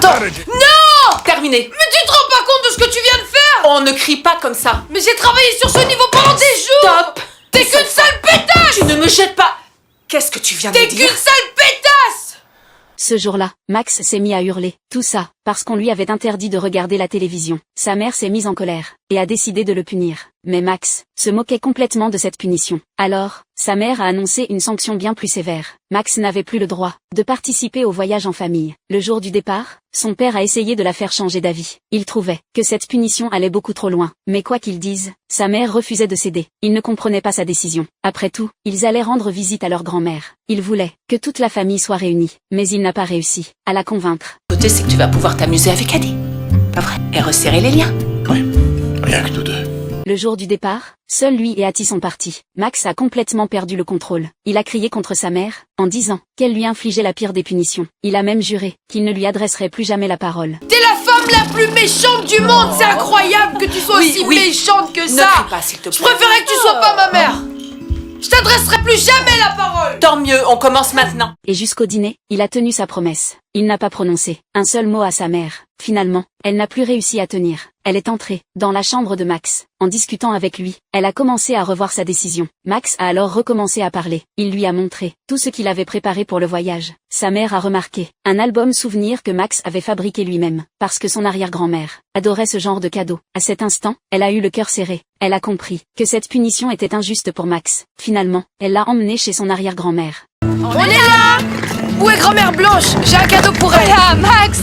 Attends. Non! Terminé. Mais tu te rends pas compte de ce que tu viens de faire? On ne crie pas comme ça. Mais j'ai travaillé sur ce niveau pendant des jours. Stop. T'es qu'une sale pétasse. Tu ne me jettes pas. Qu'est-ce que tu viens de T'es dire? qu'une sale pétasse. Ce jour-là, Max s'est mis à hurler. Tout ça, parce qu'on lui avait interdit de regarder la télévision. Sa mère s'est mise en colère, et a décidé de le punir. Mais Max se moquait complètement de cette punition. Alors, sa mère a annoncé une sanction bien plus sévère. Max n'avait plus le droit de participer au voyage en famille. Le jour du départ, son père a essayé de la faire changer d'avis. Il trouvait que cette punition allait beaucoup trop loin. Mais quoi qu'il dise, sa mère refusait de céder. Il ne comprenait pas sa décision. Après tout, ils allaient rendre visite à leur grand-mère. Il voulait que toute la famille soit réunie. Mais il n'a pas réussi à la convaincre. Côté, c'est que tu vas pouvoir t'amuser avec Adi. Pas vrai? Et resserrer les liens. Oui, rien que nous deux. Le jour du départ, seul lui et Hattie sont partis. Max a complètement perdu le contrôle. Il a crié contre sa mère, en disant qu'elle lui infligeait la pire des punitions. Il a même juré qu'il ne lui adresserait plus jamais la parole. T'es la femme la plus méchante du monde. C'est incroyable que tu sois aussi méchante que ça. Ne crie pas, s'il te plaît. Je préférais que tu sois pas ma mère. Je t'adresserai plus jamais la parole. Tant mieux, on commence maintenant. Et jusqu'au dîner, il a tenu sa promesse. Il n'a pas prononcé un seul mot à sa mère. Finalement, elle n'a plus réussi à tenir. Elle est entrée dans la chambre de Max. En discutant avec lui, elle a commencé à revoir sa décision. Max a alors recommencé à parler. Il lui a montré tout ce qu'il avait préparé pour le voyage. Sa mère a remarqué un album souvenir que Max avait fabriqué lui-même, parce que son arrière-grand-mère adorait ce genre de cadeau. À cet instant, elle a eu le cœur serré. Elle a compris que cette punition était injuste pour Max. Finalement, elle l'a emmené chez son arrière-grand-mère. On est là. Où est grand-mère Blanche? J'ai un cadeau pour elle. Ah, Max,